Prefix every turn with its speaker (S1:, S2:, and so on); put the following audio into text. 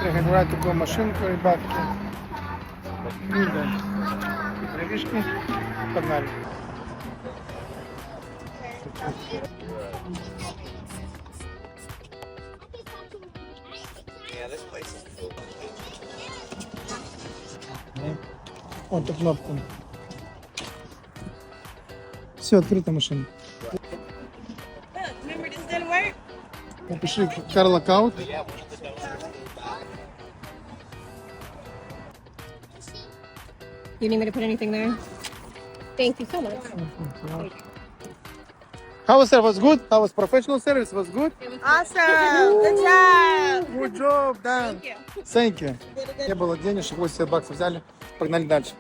S1: Приготовляю такую машинку, ребятки. Ревишки. Погнали. Вот эту кнопку. Все, открыта машина. Напиши Карла Каут.
S2: You need me to put anything there? Thank you so much.
S1: How was service? Was good? How was professional service? Was good?
S3: Awesome! Good job!
S1: Good job, done.
S2: Thank you.
S1: Thank you. Не было денежек, $80 взяли. Погнали дальше.